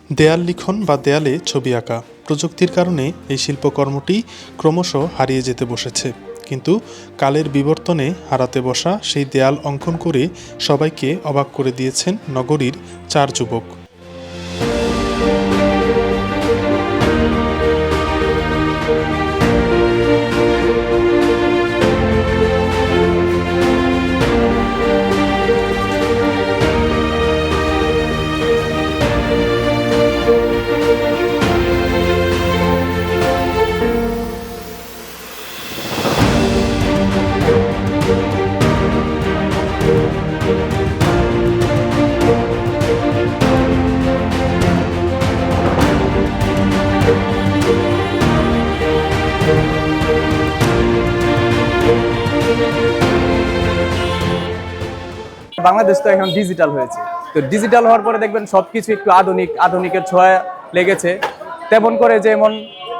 দেয়াল লিখন বা দেয়ালে ছবি আঁকা প্রযুক্তির কারণে এই শিল্পকর্মটি ক্রমশ হারিয়ে যেতে বসেছে। কিন্তু কালের বিবর্তনে হারাতে বসা সেই দেয়াল অঙ্কন করে সবাইকে অবাক করে দিয়েছেন নগরীর 4 যুবক। বাংলাদেশ তো এখন ডিজিটাল হয়েছে, তো ডিজিটাল হওয়ার পরে দেখবেন সবকিছু একটু আধুনিকের ছোঁয়া লেগেছে। তেমন করে যেমন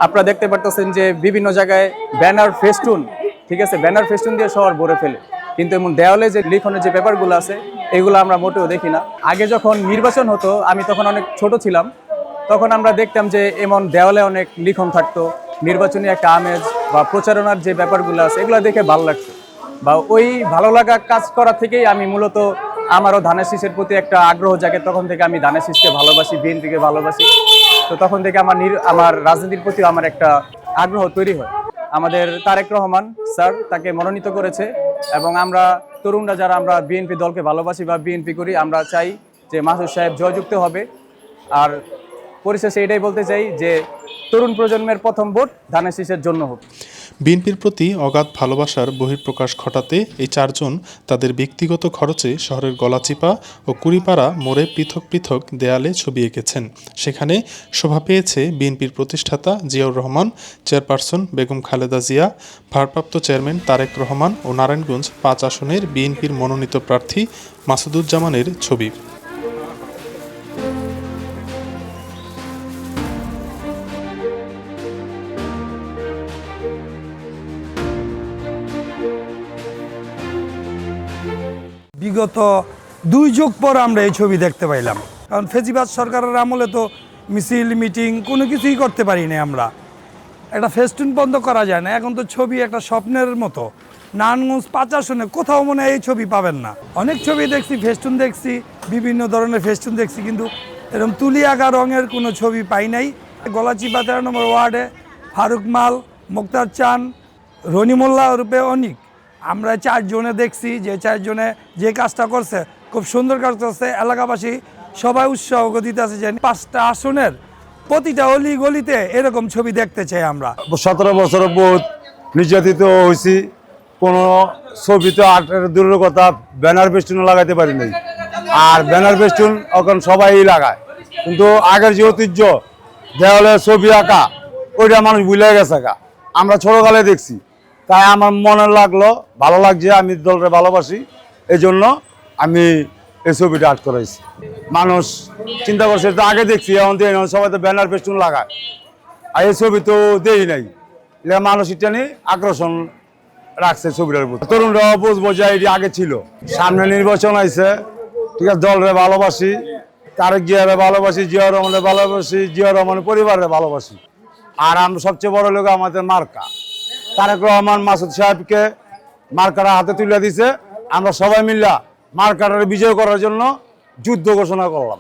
আপনারা দেখতে পারতেছেন যে বিভিন্ন জায়গায় ব্যানার ফেস্টুন, ঠিক আছে, ব্যানার ফেস্টুন দিয়ে শহর ভরে ফেলে, কিন্তু এমন দেওয়ালে যে লিখনের যে পেপারগুলো আছে এগুলো আমরা মোটেও দেখি না। আগে যখন নির্বাচন হতো, আমি তখন অনেক ছোট ছিলাম, তখন আমরা দেখতাম যে এমন দেওয়ালে অনেক লিখন থাকতো, নির্বাচনী একটা আমেজ বা প্রচারণার যে ব্যাপারগুলো আছে এগুলো দেখে ভালো লাগতো, বা ওই ভালো লাগা কাজ করা থেকেই আমি মূলত আমারও ধানের শীষের প্রতি একটা আগ্রহ জাগে। তখন থেকে আমি ধানের শীষকে ভালোবাসি, বিএনপিকে ভালোবাসি। তো তখন থেকে আমার রাজনীতির প্রতি আমার একটা আগ্রহ তৈরি হয়। আমাদের তারেক রহমান স্যার তাকে মনোনীত করেছে, এবং আমরা তরুণরা যারা আমরা বিএনপি দলকে ভালোবাসি বা বিএনপি করি, আমরা চাই যে মাসুদ সাহেব জয়যুক্ত হবে। আর পরিশেষে এটাই বলতে চাই যে তরুণ প্রজন্মের প্রথম ভোট ধানের শীষের জন্য হোক। বিএনপির প্রতি অগাধ ভালোবাসার বহিঃপ্রকাশ ঘটাতে এই 4 জন তাদের ব্যক্তিগত খরচে শহরের গলাচিপা ও কুড়িপাড়া মোড়ে পৃথক পৃথক দেয়ালে ছবি এঁকেছেন। সেখানে শোভা পেয়েছে বিএনপির প্রতিষ্ঠাতা জিয়াউর রহমান, চেয়ারপারসন বেগম খালেদা জিয়া, ভারপ্রাপ্ত চেয়ারম্যান তারেক রহমান ও নারায়ণগঞ্জ 5 আসনের বিএনপির মনোনীত প্রার্থী মাসুদুজ্জামানের ছবি। বিগত 2 যুগ পর আমরা এই ছবি দেখতে পাইলাম, কারণ ফেজিবাদ সরকারের আমলে তো মিছিল মিটিং কোনো কিছুই করতে পারি না আমরা, একটা ফেস্টুন বন্ধ করা যায় না। এখন তো ছবি একটা স্বপ্নের মতো। নারায়ণগঞ্জ 5 আসনে কোথাও মনে হয় এই ছবি পাবেন না। অনেক ছবি দেখছি, ফেস্টুন দেখছি, বিভিন্ন ধরনের ফেস্টুন দেখছি, কিন্তু এরকম তুলি আঁকা রঙের কোনো ছবি পাই নাই। গলাচিপা 13 নম্বর ওয়ার্ডে ফারুক মাল, মোক্তার চান, রনি মোল্লা রূপে অনিক, আমরা 4 জনে দেখছি যে 4 জনে যে কাজটা করছে খুব সুন্দর কাজ করছে। এলাকাবাসী সবাই উৎসাহ দিতে আছে যে 5টা আসনের প্রতিটা অলি গলিতে এরকম ছবি দেখতে চাই আমরা। 17 বছর বহুত নির্যাতিত হয়েছি, কোনো ছবি তো আটের দূরের কথা ব্যানার ফেস্টুনও লাগাইতে পারি নাই। আর ব্যানার ফেস্টুন এখন সবাই লাগায়, কিন্তু আগের যে ঐতিহ্য দেওয়ালে ছবি আঁকা ওইটা মানুষ ভুলে গেছে। আমরা ছোটকালে দেখছি, তাই আমার মনে লাগলো, ভালো লাগছে। আমি দলটা ভালোবাসি, এই জন্য আমি এই ছবিটা আর্ট করাইছি। মানুষ চিন্তা করছে, তো আগে দেখছি, এখন দেখি না, সবাই তো ব্যানার ফেস্টুন লাগায়, আর এই ছবি তো দেই নাই। মানুষ এটা নিয়ে আকর্ষণ রাখছে ছবিটার উপর। তরুণরাও বুঝবো যে এটি আগে ছিল। সামনে নির্বাচন আইছে, ঠিক আছে, দলরে ভালোবাসি, তারেক জিয়ারে ভালোবাসি, জিয়াউর রহমানের ভালোবাসি, জিয়াউর রহমানের পরিবারের ভালোবাসি। আর আমরা সবচেয়ে বড় লোক আমাদের মার্কা তারেক রহমান মাসুদ সাহেবকে মার্কাটা হাতে তুলে দিছে। আমরা সবাই মিল্লা মার্কাটার বিজয় করার জন্য যুদ্ধ ঘোষণা করলাম।